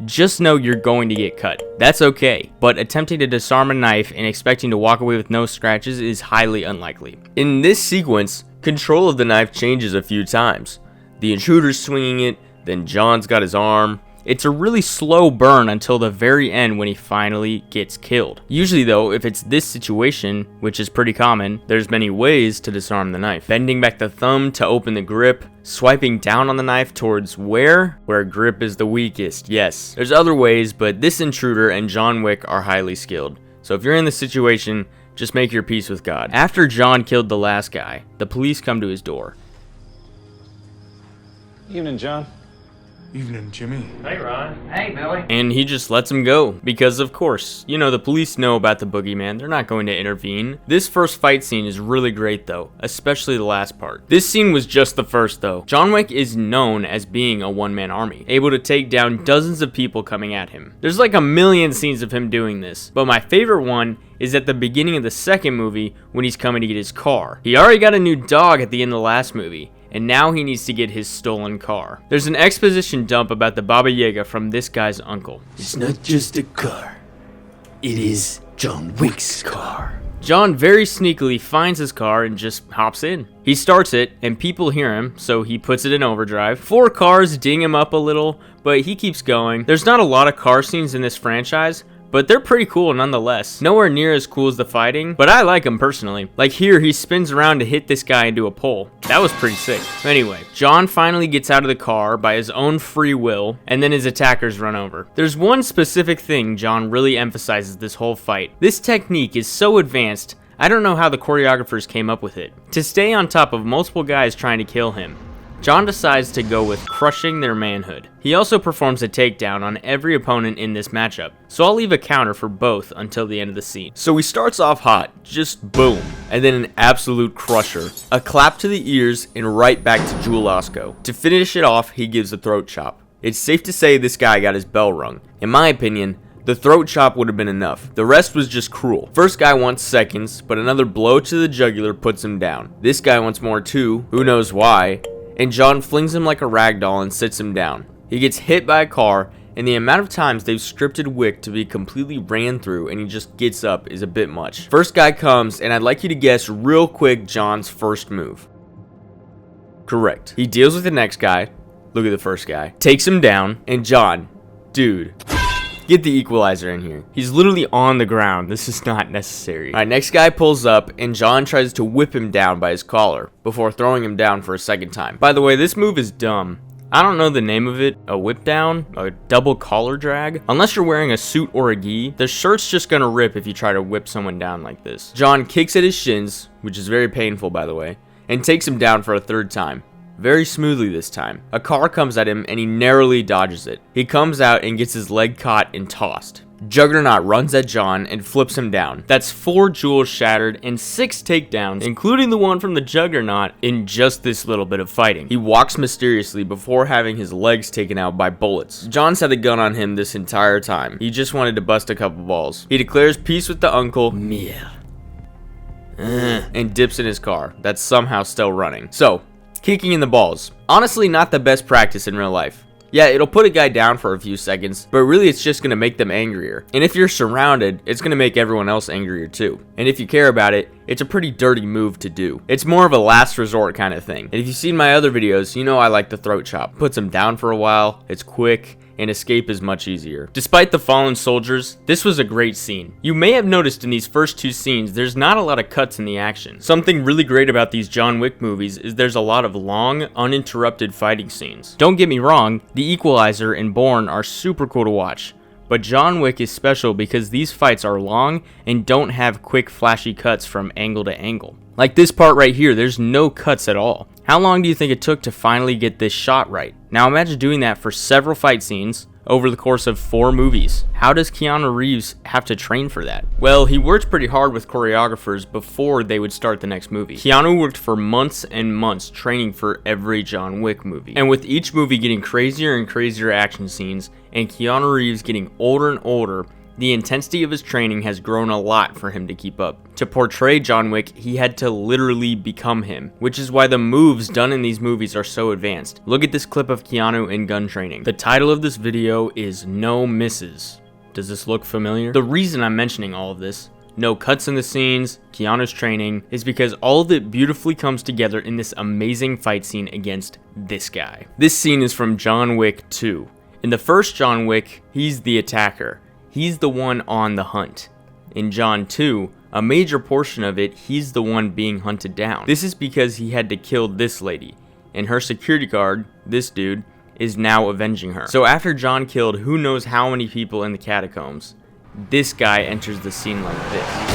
just know you're going to get cut. That's okay, but attempting to disarm a knife and expecting to walk away with no scratches is highly unlikely. In this sequence, control of the knife changes a few times. The intruder's swinging it, then John's got his arm. It's a really slow burn until the very end when he finally gets killed. Usually though, if it's this situation, which is pretty common, there's many ways to disarm the knife. Bending back the thumb to open the grip, swiping down on the knife towards where grip is the weakest. Yes, there's other ways, but this intruder and John Wick are highly skilled. So if you're in this situation, just make your peace with God. After John killed the last guy, the police come to his door. Evening, John. Evening, Jimmy. Hey, Ron. Hey, Billy. And he just lets him go, because of course, you know, the police know about the boogeyman, they're not going to intervene. This first fight scene is really great though, especially the last part. This scene was just the first though. John Wick is known as being a one-man army, able to take down dozens of people coming at him. There's like a million scenes of him doing this, but my favorite one is at the beginning of the second movie when he's coming to get his car. He already got a new dog at the end of the last movie, and now he needs to get his stolen car. There's an exposition dump about the Baba Yaga from this guy's uncle. It's not just a car. It is John Wick's car. John very sneakily finds his car and just hops in. He starts it, and people hear him, so he puts it in overdrive. 4 cars ding him up a little, but he keeps going. There's not a lot of car scenes in this franchise, but they're pretty cool nonetheless. Nowhere near as cool as the fighting, but I like them personally. Like here, he spins around to hit this guy into a pole. That was pretty sick. Anyway, John finally gets out of the car by his own free will, and then his attackers run over. There's one specific thing John really emphasizes this whole fight. This technique is so advanced, I don't know how the choreographers came up with it. To stay on top of multiple guys trying to kill him, John decides to go with crushing their manhood. He also performs a takedown on every opponent in this matchup, so I'll leave a counter for both until the end of the scene. So he starts off hot, just boom, and then an absolute crusher. A clap to the ears and right back to Jewel Osco. To finish it off, he gives a throat chop. It's safe to say this guy got his bell rung. In my opinion, the throat chop would have been enough. The rest was just cruel. First guy wants seconds, but another blow to the jugular puts him down. This guy wants more too, who knows why, and John flings him like a ragdoll and sits him down. He gets hit by a car, and the amount of times they've scripted Wick to be completely ran through and he just gets up is a bit much. First guy comes, and I'd like you to guess real quick John's first move. Correct. He deals with the next guy. Look at the first guy. Takes him down, and John, dude, get the equalizer in here. He's literally on the ground. This is not necessary. Alright, next guy pulls up, and John tries to whip him down by his collar before throwing him down for a second time. By the way, this move is dumb. I don't know the name of it. A whip down? A double collar drag? Unless you're wearing a suit or a gi, the shirt's just gonna rip if you try to whip someone down like this. John kicks at his shins, which is very painful by the way, and takes him down for a third time. Very smoothly this time. A car comes at him and he narrowly dodges it. He comes out and gets his leg caught and tossed. Juggernaut runs at John and flips him down. That's 4 jewels shattered and 6 takedowns, including the one from the Juggernaut, in just this little bit of fighting. He walks mysteriously before having his legs taken out by bullets. John's had the gun on him this entire time. He just wanted to bust a couple balls. He declares peace with the uncle, Mia, and dips in his car that's somehow still running. So, kicking in the balls. Honestly, not the best practice in real life. Yeah, it'll put a guy down for a few seconds, but really it's just gonna make them angrier. And if you're surrounded, it's gonna make everyone else angrier too. And if you care about it, it's a pretty dirty move to do. It's more of a last resort kind of thing. And if you've seen my other videos, you know I like the throat chop. Puts them down for a while, it's quick, and escape is much easier. Despite the fallen soldiers, this was a great scene. You may have noticed in these first 2 scenes, there's not a lot of cuts in the action. Something really great about these John Wick movies is there's a lot of long, uninterrupted fighting scenes. Don't get me wrong, The Equalizer and Bourne are super cool to watch, but John Wick is special because these fights are long and don't have quick flashy cuts from angle to angle. Like this part right here, there's no cuts at all. How long do you think it took to finally get this shot right? Now imagine doing that for several fight scenes over the course of 4 movies. How does Keanu Reeves have to train for that? Well, he worked pretty hard with choreographers before they would start the next movie. Keanu worked for months and months training for every John Wick movie. And with each movie getting crazier and crazier action scenes, and Keanu Reeves getting older and older, the intensity of his training has grown a lot for him to keep up. To portray John Wick, he had to literally become him, which is why the moves done in these movies are so advanced. Look at this clip of Keanu in gun training. The title of this video is No Misses. Does this look familiar? The reason I'm mentioning all of this, no cuts in the scenes, Keanu's training, is because all of it beautifully comes together in this amazing fight scene against this guy. This scene is from John Wick 2. In the first John Wick, he's the attacker. He's the one on the hunt. In John 2, a major portion of it, he's the one being hunted down. This is because he had to kill this lady, and her security guard, this dude, is now avenging her. So after John killed who knows how many people in the catacombs, this guy enters the scene like this.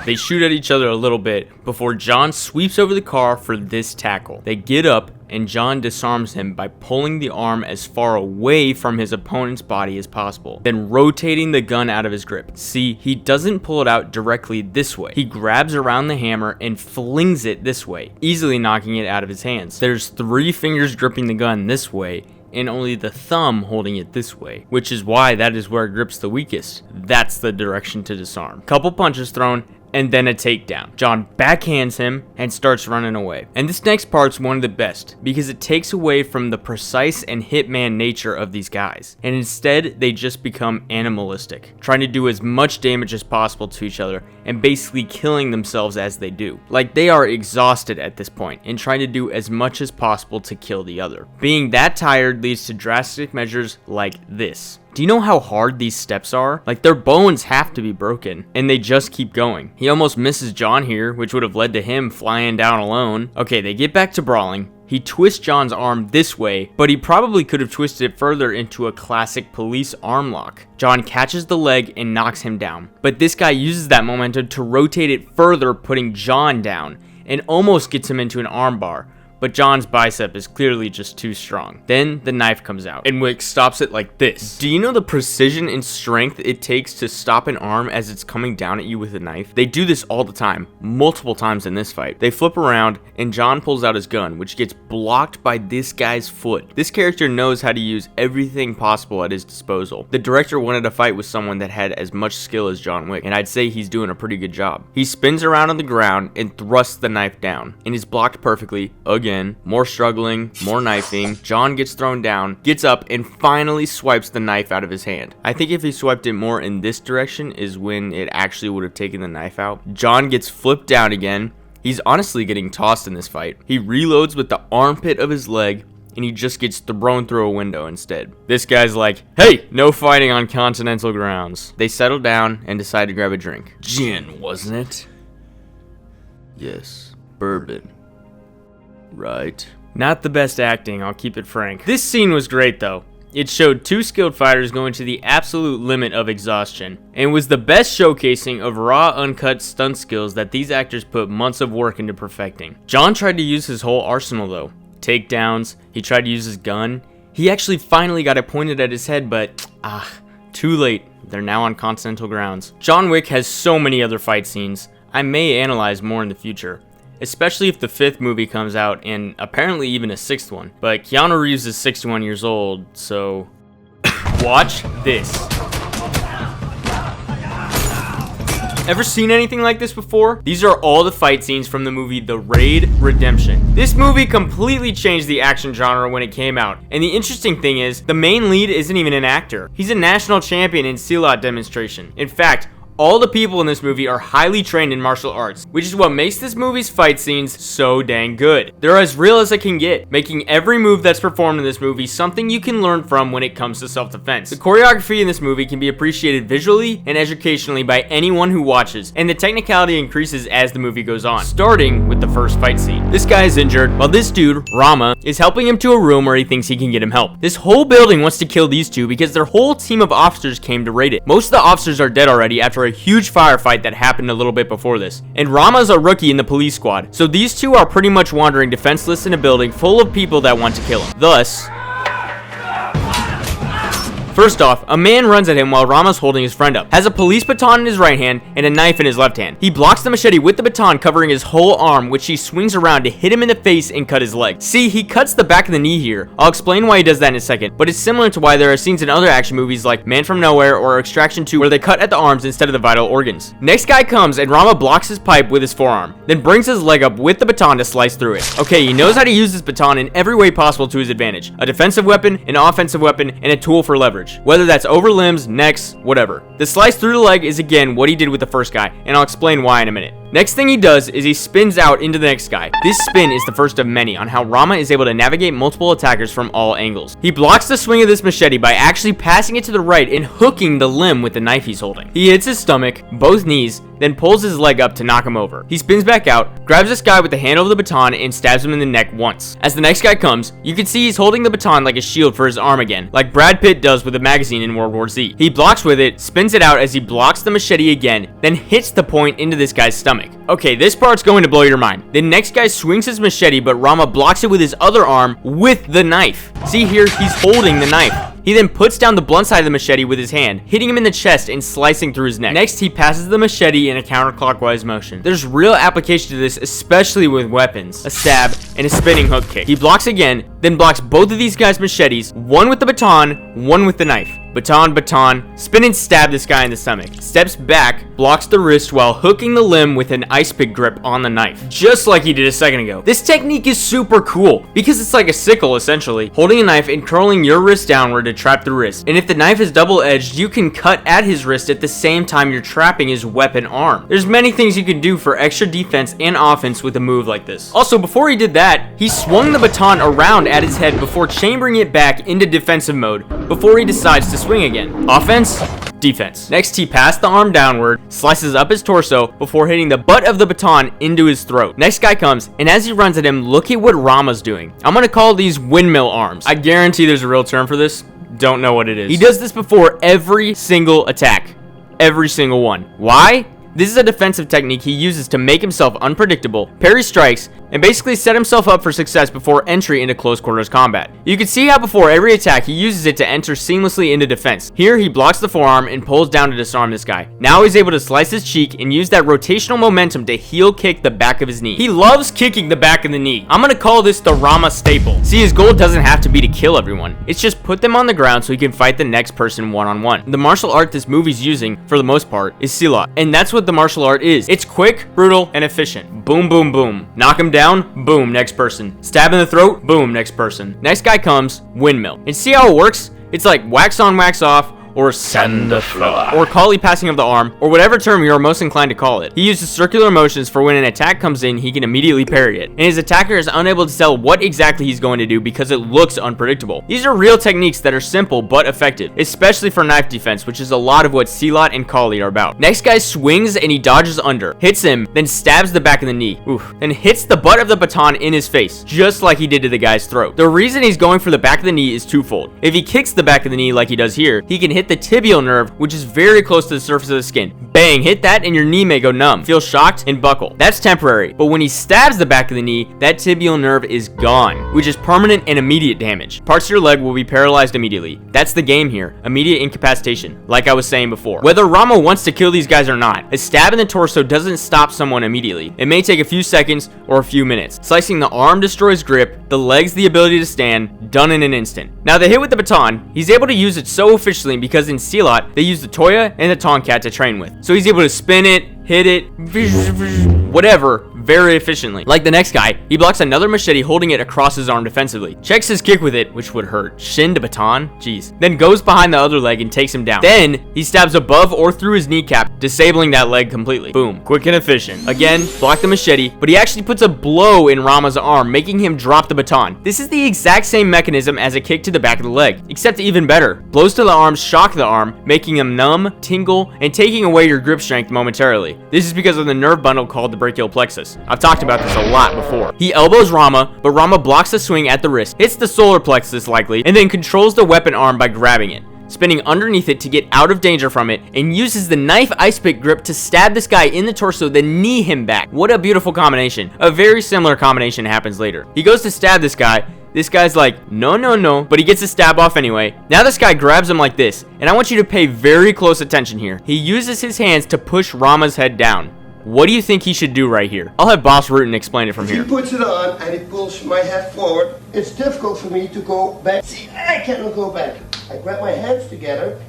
They shoot at each other a little bit before John sweeps over the car for this tackle. They get up and John disarms him by pulling the arm as far away from his opponent's body as possible, then rotating the gun out of his grip. See, he doesn't pull it out directly this way. He grabs around the hammer and flings it this way, easily knocking it out of his hands. There's 3 fingers gripping the gun this way, and only the thumb holding it this way, which is why that is where it grips the weakest. That's the direction to disarm. Couple punches thrown, and then a takedown. John backhands him and starts running away. And this next part's one of the best because it takes away from the precise and hitman nature of these guys. And instead, they just become animalistic, trying to do as much damage as possible to each other and basically killing themselves as they do. Like they are exhausted at this point and trying to do as much as possible to kill the other. Being that tired leads to drastic measures like this. Do you know how hard these steps are? Like, their bones have to be broken, and they just keep going. He almost misses John here, which would have led to him flying down alone. Okay, they get back to brawling. He twists John's arm this way, but he probably could have twisted it further into a classic police arm lock. John catches the leg and knocks him down, but this guy uses that momentum to rotate it further, putting John down, and almost gets him into an arm bar. But John's bicep is clearly just too strong. Then the knife comes out, and Wick stops it like this. Do you know the precision and strength it takes to stop an arm as it's coming down at you with a knife? They do this all the time, multiple times in this fight. They flip around, and John pulls out his gun, which gets blocked by this guy's foot. This character knows how to use everything possible at his disposal. The director wanted to fight with someone that had as much skill as John Wick, and I'd say he's doing a pretty good job. He spins around on the ground and thrusts the knife down, and is blocked perfectly again. More struggling, more knifing. John gets thrown down, gets up, and finally swipes the knife out of his hand. I think if he swiped it more in this direction is when it actually would have taken the knife out. John gets flipped down again. He's honestly getting tossed in this fight. He reloads with the armpit of his leg, and he just gets thrown through a window instead. This guy's like, hey, no fighting on continental grounds. They settle down and decide to grab a drink. Gin, wasn't it? Yes, bourbon. Right. Not the best acting, I'll keep it frank. This scene was great though. It showed two skilled fighters going to the absolute limit of exhaustion, and was the best showcasing of raw, uncut stunt skills that these actors put months of work into perfecting. John tried to use his whole arsenal though. Takedowns, he tried to use his gun. He actually finally got it pointed at his head, but too late. They're now on continental grounds. John Wick has so many other fight scenes. I may analyze more in the future, especially if the 5th movie comes out, and apparently even a 6th one. But Keanu Reeves is 61 years old, so watch this. Ever seen anything like this before? These are all the fight scenes from the movie The Raid Redemption. This movie completely changed the action genre when it came out, and the interesting thing is, the main lead isn't even an actor. He's a national champion in Silat demonstration. In fact, all the people in this movie are highly trained in martial arts, which is what makes this movie's fight scenes so dang good. They're as real as it can get, making every move that's performed in this movie something you can learn from when it comes to self-defense. The choreography in this movie can be appreciated visually and educationally by anyone who watches, and the technicality increases as the movie goes on, starting with the first fight scene. This guy is injured, while this dude, Rama, is helping him to a room where he thinks he can get him help. This whole building wants to kill these two because their whole team of officers came to raid it. Most of the officers are dead already after a huge firefight that happened a little bit before this, and Rama's a rookie in the police squad, so these two are pretty much wandering defenseless in a building full of people that want to kill him. Thus, first off, a man runs at him while Rama's holding his friend up, has a police baton in his right hand and a knife in his left hand. He blocks the machete with the baton covering his whole arm, which he swings around to hit him in the face and cut his leg. See, he cuts the back of the knee here. I'll explain why he does that in a second, but it's similar to why there are scenes in other action movies like Man from Nowhere or Extraction 2 where they cut at the arms instead of the vital organs. Next guy comes and Rama blocks his pipe with his forearm, then brings his leg up with the baton to slice through it. Okay, he knows how to use this baton in every way possible to his advantage. A defensive weapon, an offensive weapon, and a tool for leverage. Whether that's over limbs, necks, whatever. The slice through the leg is again what he did with the first guy, and I'll explain why in a minute. Next thing he does is he spins out into the next guy. This spin is the first of many on how Rama is able to navigate multiple attackers from all angles. He blocks the swing of this machete by actually passing it to the right and hooking the limb with the knife he's holding. He hits his stomach, both knees, then pulls his leg up to knock him over. He spins back out, grabs this guy with the handle of the baton, and stabs him in the neck once. As the next guy comes, you can see he's holding the baton like a shield for his arm again, like Brad Pitt does with a magazine in World War Z. He blocks with it, spins it out as he blocks the machete again, then hits the point into this guy's stomach. Okay, this part's going to blow your mind. The next guy swings his machete, but Rama blocks it with his other arm with the knife. See here, he's holding the knife. He then puts down the blunt side of the machete with his hand, hitting him in the chest and slicing through his neck. Next, he passes the machete in a counterclockwise motion. There's real application to this, especially with weapons, a stab, and a spinning hook kick. He blocks again, then blocks both of these guys' machetes, one with the baton, one with the knife. Baton, spin and stab this guy in the stomach. Steps back, blocks the wrist while hooking the limb with an ice pick grip on the knife, just like he did a second ago. This technique is super cool because it's like a sickle essentially, holding a knife and curling your wrist downward to trap the wrist. And if the knife is double-edged, you can cut at his wrist at the same time you're trapping his weapon arm. There's many things you can do for extra defense and offense with a move like this. Also, before he did that, he swung the baton around at his head before chambering it back into defensive mode before he decides to swing again. Offense, defense. Next, he passed the arm downward, slices up his torso before hitting the butt of the baton into his throat. Next guy comes, and as he runs at him, look at what Rama's doing. I'm gonna call these windmill arms. I guarantee there's a real term for this. Don't know what it is. He does this before every single attack. Every single one. Why? This is a defensive technique he uses to make himself unpredictable, parry strikes, and basically set himself up for success before entry into close quarters combat. You can see how before every attack he uses it to enter seamlessly into defense. Here he blocks the forearm and pulls down to disarm this guy. Now he's able to slice his cheek and use that rotational momentum to heel kick the back of his knee. He loves kicking the back of the knee. I'm gonna call this the Rama staple. See, his goal doesn't have to be to kill everyone. It's just put them on the ground so he can fight the next person one-on-one. The martial art this movie's using, for the most part, is silat. And that's what the martial art is. It's quick, brutal, and efficient. Boom, boom, boom. Knock him down, boom, next person. Stab in the throat, boom, next person. Next guy comes, windmill. And see how it works? It's like wax on, wax off, or sand the floor, or Kali passing of the arm, or whatever term you're most inclined to call it. He uses circular motions for when an attack comes in, he can immediately parry it. And his attacker is unable to tell what exactly he's going to do because it looks unpredictable. These are real techniques that are simple but effective, especially for knife defense, which is a lot of what silat and Kali are about. Next guy swings and he dodges under, hits him, then stabs the back of the knee, then hits the butt of the baton in his face, just like he did to the guy's throat. The reason he's going for the back of the knee is twofold. If he kicks the back of the knee like he does here, he can hit the tibial nerve, which is very close to the surface of the skin. Bang, hit that and your knee may go numb, feel shocked, and buckle. That's temporary, but when he stabs the back of the knee, that tibial nerve is gone, which is permanent and immediate damage. Parts of your leg will be paralyzed immediately. That's the game here, immediate incapacitation, like I was saying before. Whether Rama wants to kill these guys or not, a stab in the torso doesn't stop someone immediately. It may take a few seconds or a few minutes. Slicing the arm destroys grip, the legs the ability to stand, done in an instant. Now the hit with the baton, he's able to use it so efficiently because in silat, they use the Toya and the Tonkat to train with. So he's able to spin it, hit it, whatever, very efficiently. Like the next guy, he blocks another machete holding it across his arm defensively. Checks his kick with it, which would hurt. Shin to baton, jeez. Then goes behind the other leg and takes him down. Then he stabs above or through his kneecap, disabling that leg completely. Boom, quick and efficient. Again, block the machete, but he actually puts a blow in Rama's arm, making him drop the baton. This is the exact same mechanism as a kick to the back of the leg, except even better. Blows to the arm shock the arm, making him numb, tingle, and taking away your grip strength momentarily. This is because of the nerve bundle called the brachial plexus. I've talked about this a lot before. He elbows Rama, but Rama blocks the swing at the wrist, hits the solar plexus likely, and then controls the weapon arm by grabbing it, spinning underneath it to get out of danger from it, and uses the knife ice pick grip to stab this guy in the torso, then knee him back. What a beautiful combination. A very similar combination happens later. He goes to stab this guy. This guy's like, no, but he gets a stab off anyway. Now this guy grabs him like this, and I want you to pay very close attention here. He uses his hands to push Rama's head down. What do you think he should do right here? I'll have Boss Rutan explain it from here. He puts it on and he pulls my head forward. It's difficult for me to go back. See, I cannot go back. I grab my hands together.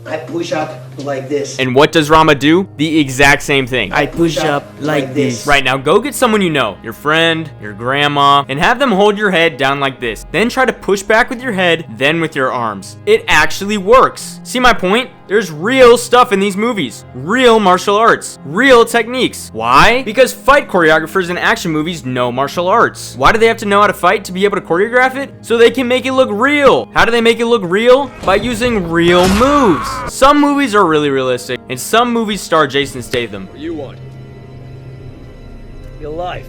I push up like this. And what does Rama do? The exact same thing. I push up like this. Right, now go get someone you know, your friend, your grandma, and have them hold your head down like this. Then try to push back with your head, then with your arms. It actually works. See my point? There's real stuff in these movies. Real martial arts. Real techniques. Why? Because fight choreographers in action movies know martial arts. Why do they have to know how to fight to be able to choreograph it? So they can make it look real. How do they make it look real? By using real moves. Some movies are really realistic, and some movies star Jason Statham. What do you want? Your life.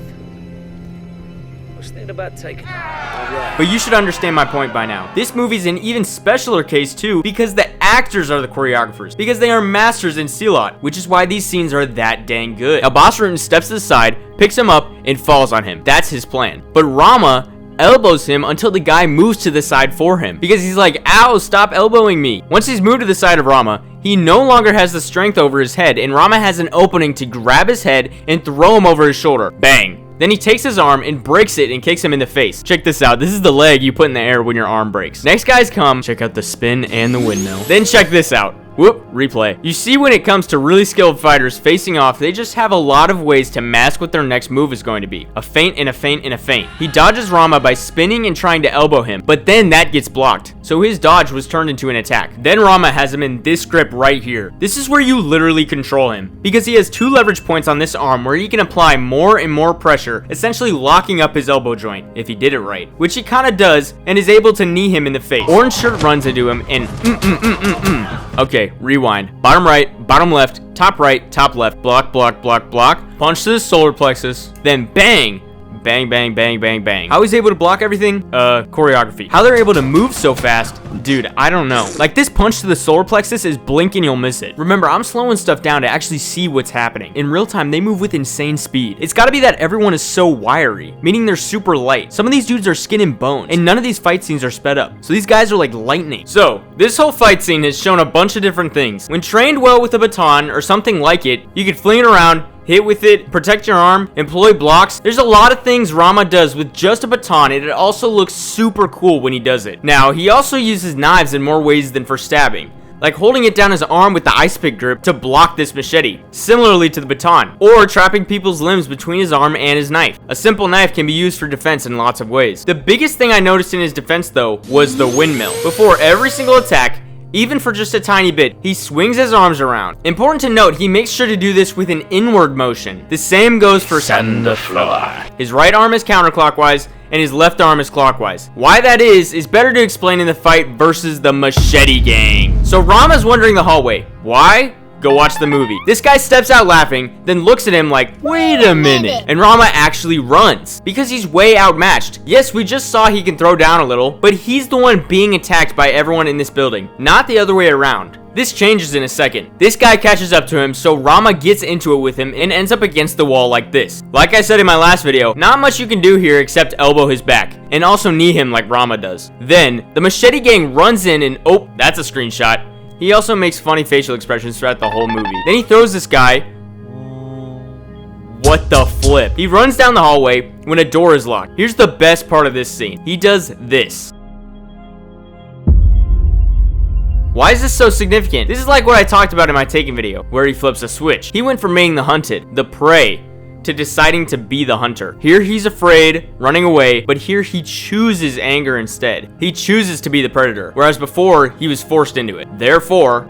I was thinking about taking it. But you should understand my point by now. This movie's an even specialer case too, because the actors are the choreographers, because they are masters in silat, which is why these scenes are that dang good. Now Boss Rutan steps to the side, picks him up, and falls on him. That's his plan. But Rama elbows him until the guy moves to the side for him, because he's like, ow, stop elbowing me. Once he's moved to the side of Rama, he no longer has the strength over his head, and Rama has an opening to grab his head and throw him over his shoulder. Bang. Then he takes his arm and breaks it and kicks him in the face. Check this out. This is the leg you put in the air when your arm breaks. Next guys come. Check out the spin and the windmill. Then check this out. Whoop, replay. You see, when it comes to really skilled fighters facing off, they just have a lot of ways to mask what their next move is going to be. A feint and a feint and a feint. He dodges Rama by spinning and trying to elbow him, but then that gets blocked. So his dodge was turned into an attack. Then Rama has him in this grip right here. This is where you literally control him, because he has 2 leverage points on this arm where he can apply more and more pressure, essentially locking up his elbow joint, if he did it right. Which he kinda does, and is able to knee him in the face. Orange shirt runs into him and Okay, rewind. Bottom right, bottom left, top right, top left, block, block, block, block, punch to the solar plexus, then bang! Bang, bang, bang, bang, bang. How he's able to block everything? Choreography. How they're able to move so fast? Dude, I don't know. Like, this punch to the solar plexus is blink and you'll miss it. Remember, I'm slowing stuff down to actually see what's happening. In real time, they move with insane speed. It's gotta be that everyone is so wiry, meaning they're super light. Some of these dudes are skin and bone, and none of these fight scenes are sped up. So these guys are like lightning. So, this whole fight scene has shown a bunch of different things. When trained well with a baton or something like it, you could fling it around, hit with it, protect your arm, employ blocks. There's a lot of things Rama does with just a baton, and it also looks super cool when he does it. Now, he also uses knives in more ways than for stabbing, like holding it down his arm with the ice pick grip to block this machete, similarly to the baton, or trapping people's limbs between his arm and his knife. A simple knife can be used for defense in lots of ways. The biggest thing I noticed in his defense, though, was the windmill. Before every single attack, even for just a tiny bit, he swings his arms around. Important to note, he makes sure to do this with an inward motion. The same goes for On the floor. His right arm is counterclockwise, and his left arm is clockwise. Why that is better to explain in the fight versus the Machete Gang. So Rama's wandering the hallway. Why? Go watch the movie. This guy steps out laughing, then looks at him like, wait a minute. And Rama actually runs, because he's way outmatched. Yes, we just saw he can throw down a little, but he's the one being attacked by everyone in this building, not the other way around. This changes in a second. This guy catches up to him, so Rama gets into it with him and ends up against the wall like this. Like I said in my last video, not much you can do here except elbow his back, and also knee him like Rama does. Then, the Machete Gang runs in and, oh, that's a screenshot. He also makes funny facial expressions throughout the whole movie. Then he throws this guy. What the flip? He runs down the hallway when a door is locked. Here's the best part of this scene. He does this. Why is this so significant? This is like what I talked about in my Taken video, where he flips a switch. He went from being the hunted, the prey, to deciding to be the hunter. Here he's afraid, running away, but here he chooses anger instead. He chooses to be the predator, whereas before, he was forced into it. Therefore,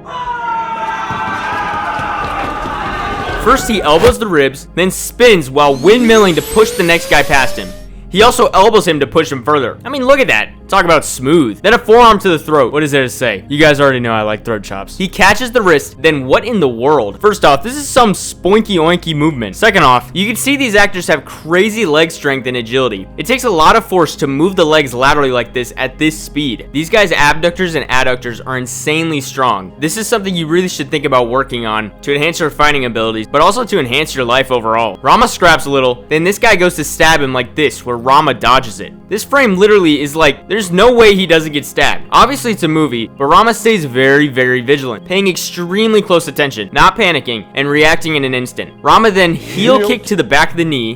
first he elbows the ribs, then spins while windmilling to push the next guy past him. He also elbows him to push him further. I mean, look at that. Talk about smooth. Then a forearm to the throat. What is there to say? You guys already know I like throat chops. He catches the wrist. Then what in the world? First off, this is some spoinky oinky movement. Second off, you can see these actors have crazy leg strength and agility. It takes a lot of force to move the legs laterally like this at this speed. These guys' abductors and adductors are insanely strong. This is something you really should think about working on to enhance your fighting abilities, but also to enhance your life overall. Rama scraps a little. Then this guy goes to stab him like this, where Rama dodges it. This frame literally is like, there's no way he doesn't get stabbed. Obviously it's a movie, but Rama stays very, very vigilant, paying extremely close attention, not panicking, and reacting in an instant. Rama then heel kick to the back of the knee.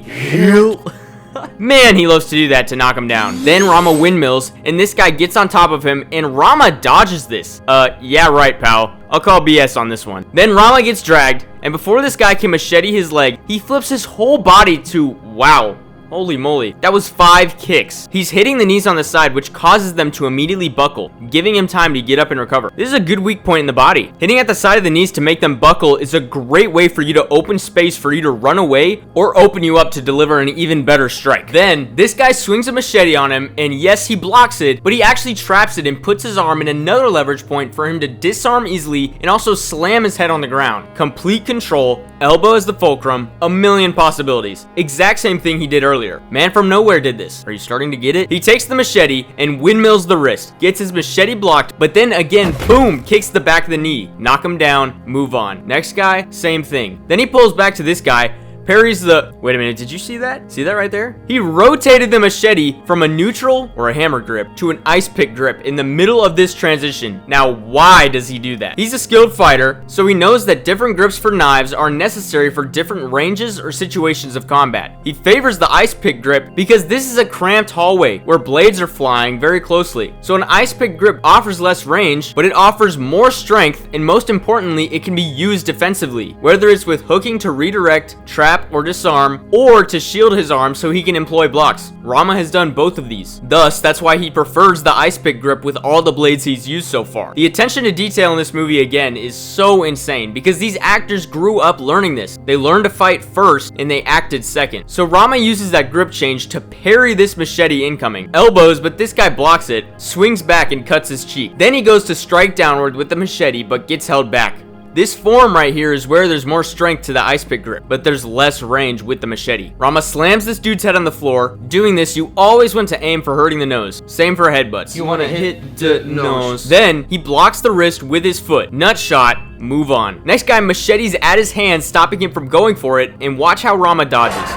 Man, he loves to do that to knock him down. Then Rama windmills, and this guy gets on top of him, and Rama dodges this. Yeah, right, pal. I'll call BS on this one. Then Rama gets dragged, and before this guy can machete his leg, he flips his whole body to, wow. Holy moly, that was 5 kicks. He's hitting the knees on the side, which causes them to immediately buckle, giving him time to get up and recover. This is a good weak point in the body. Hitting at the side of the knees to make them buckle is a great way for you to open space for you to run away or open you up to deliver an even better strike. Then, this guy swings a machete on him, and yes, he blocks it, but he actually traps it and puts his arm in another leverage point for him to disarm easily and also slam his head on the ground. Complete control, elbow as the fulcrum, a million possibilities. Exact same thing he did earlier. Man from nowhere did this. Are you starting to get it? He takes the machete and windmills the wrist, gets his machete blocked, but then again, boom, kicks the back of the knee. Knock him down, move on. Next guy, same thing. Then he pulls back to this guy, parries the... Wait a minute, did you see that? See that right there? He rotated the machete from a neutral or a hammer grip to an ice pick grip in the middle of this transition. Now, why does he do that? He's a skilled fighter, so he knows that different grips for knives are necessary for different ranges or situations of combat. He favors the ice pick grip because this is a cramped hallway where blades are flying very closely. So an ice pick grip offers less range, but it offers more strength, and most importantly, it can be used defensively, whether it's with hooking to redirect, trap, or disarm, or to shield his arm so he can employ blocks. Rama has done both of these. Thus, that's why he prefers the ice pick grip with all the blades he's used so far. The attention to detail in this movie again is so insane because these actors grew up learning this. They learned to fight first and they acted second. So Rama uses that grip change to parry this machete incoming. Elbows, but this guy blocks it, swings back and cuts his cheek. Then he goes to strike downward with the machete but gets held back. This form right here is where there's more strength to the ice pick grip, but there's less range with the machete. Rama slams this dude's head on the floor. Doing this, you always want to aim for hurting the nose. Same for headbutts. You want to hit the nose. Then, he blocks the wrist with his foot. Nut shot, move on. Next guy machetes at his hand, stopping him from going for it, and watch how Rama dodges.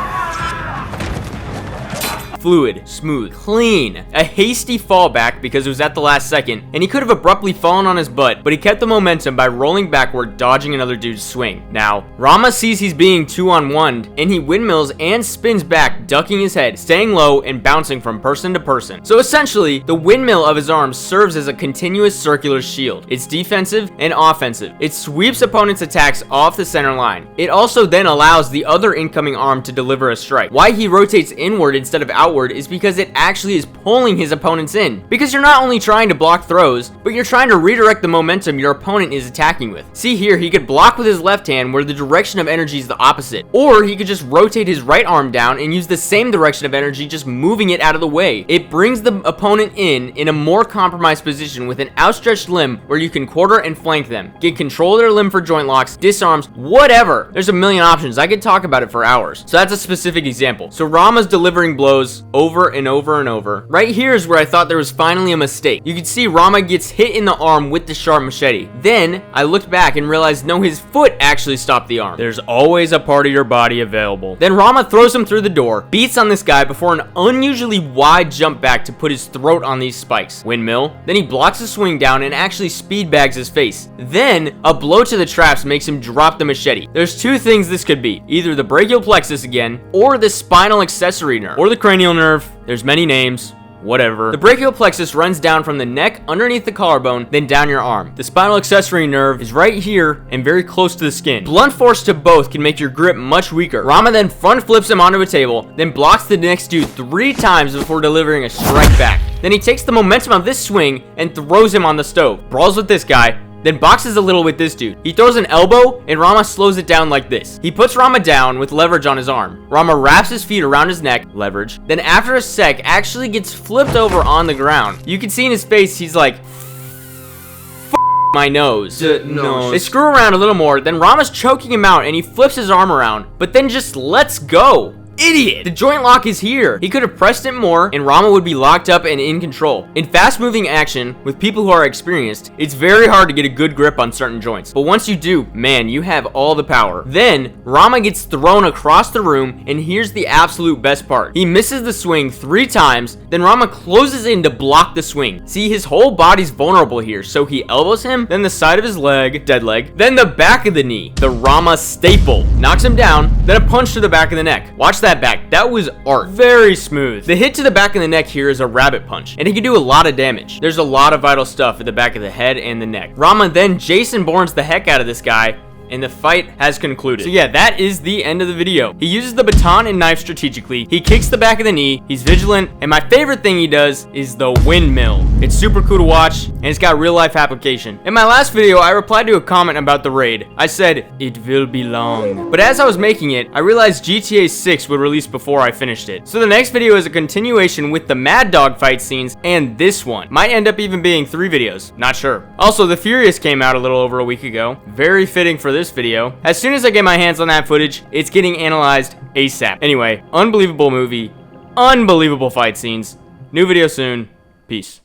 Fluid, smooth, clean. A hasty fallback because it was at the last second, and he could have abruptly fallen on his butt, but he kept the momentum by rolling backward, dodging another dude's swing. Now, Rama sees he's being 2-on-1'd, and he windmills and spins back, ducking his head, staying low, and bouncing from person to person. So essentially, the windmill of his arms serves as a continuous circular shield. It's defensive and offensive. It sweeps opponents' attacks off the center line. It also then allows the other incoming arm to deliver a strike. Why he rotates inward instead of outward is because it actually is pulling his opponents in. Because you're not only trying to block throws, but you're trying to redirect the momentum your opponent is attacking with. See here, he could block with his left hand where the direction of energy is the opposite. Or he could just rotate his right arm down and use the same direction of energy, just moving it out of the way. It brings the opponent in a more compromised position with an outstretched limb where you can quarter and flank them. Get control of their limb for joint locks, disarms, whatever. There's a million options. I could talk about it for hours. So that's a specific example. So Rama's delivering blows over and over and over. Right here is where I thought there was finally a mistake. You can see Rama gets hit in the arm with the sharp machete. Then I looked back and realized no, his foot actually stopped the arm. There's always a part of your body available. Then Rama throws him through the door, beats on this guy before an unusually wide jump back to put his throat on these spikes. Windmill. Then he blocks the swing down and actually speed bags his face. Then a blow to the traps makes him drop the machete. There's two things this could be. Either the brachial plexus again, or the spinal accessory nerve, or the cranial nerve. There's many names, whatever. The brachial plexus runs down from the neck underneath the collarbone, then down your arm. The spinal accessory nerve is right here and very close to the skin. Blunt force to both can make your grip much weaker. Rama then front flips him onto a table, then blocks the next dude 3 times before delivering a strike back. Then he takes the momentum of this swing and throws him on the stove. Brawls with this guy, then boxes a little with this dude. He throws an elbow, and Rama slows it down like this. He puts Rama down with leverage on his arm. Rama wraps his feet around his neck, leverage. Then after a sec, actually gets flipped over on the ground. You can see in his face, he's like, my nose. They screw around a little more, then Rama's choking him out, and he flips his arm around, but then just lets go. Idiot! The joint lock is here. He could have pressed it more and Rama would be locked up and in control. In fast moving action, with people who are experienced, it's very hard to get a good grip on certain joints. But once you do, man, you have all the power. Then, Rama gets thrown across the room, and here's the absolute best part. He misses the swing 3 times, then Rama closes in to block the swing. See, his whole body's vulnerable here, so he elbows him, then the side of his leg, dead leg, then the back of the knee, the Rama staple, knocks him down, then a punch to the back of the neck. Watch that back. That was art. Very smooth. The hit to the back of the neck here is a rabbit punch, and it can do a lot of damage. There's a lot of vital stuff at the back of the head and the neck. Rama then Jason Bournes the heck out of this guy, and the fight has concluded. So yeah, that is the end of the video. He uses the baton and knife strategically. He kicks the back of the knee. He's vigilant. And my favorite thing he does is the windmill. It's super cool to watch, and it's got real life application. In my last video, I replied to a comment about the raid. I said, it will be long. But as I was making it, I realized GTA 6 would release before I finished it. So the next video is a continuation with the Mad Dog fight scenes, and this one. Might end up even being 3 videos. Not sure. Also, The Furious came out a little over a week ago. Very fitting for this video. As soon as I get my hands on that footage, it's getting analyzed ASAP. Anyway, unbelievable movie, unbelievable fight scenes. New video soon. Peace.